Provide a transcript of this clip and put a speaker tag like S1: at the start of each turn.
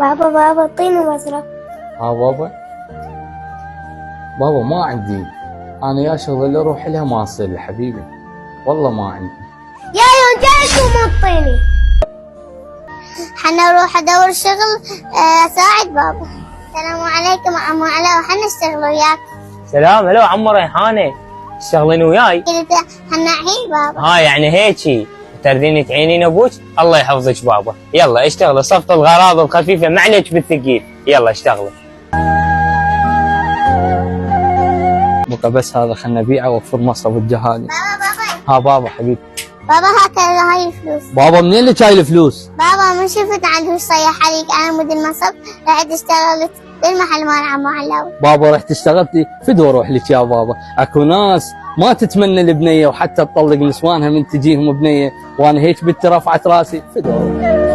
S1: بابا اعطيني مزرعة.
S2: ها بابا؟ بابا ما عندي، انا يا شغل اللي اروح لها ما اصير لي حبيبي، والله ما عندي.
S1: يا يوم جاي ومطيني. حنا اروح ادور شغل اساعد بابا. السلام عليكم عمو علاء، وحنا نشتغل وياك.
S3: سلام، هلو عمو ريحانه، تشتغلين وياي؟
S1: قلت حنا الحين بابا.
S3: ها يعني هيجي تردين تعينين ابوك؟ الله يحفظك بابا. يلا اشتغلي صفط الغراض الخفيفه ما عليك بالثقيل، يلا اشتغلي.
S2: بقى بس هذا خلنا نبيعه واوفر مصرف الجهالي.
S1: بابا
S2: ها بابا حبيبي.
S1: بابا هات هاي الفلوس.
S2: بابا منين لك هاي الفلوس؟
S1: بابا من شفت عنده صيح عليك انا مدير مصب، رحت اشتغلت بالمحل مال عمو علاوي.
S2: بابا رحت اشتغلتي فدوى اروح لك يا بابا، اكو ناس ما تتمنى البنيه وحتى تطلق نسوانها من تجيهم بنيه، وانا هيك بنت رفعت راسي فدوى.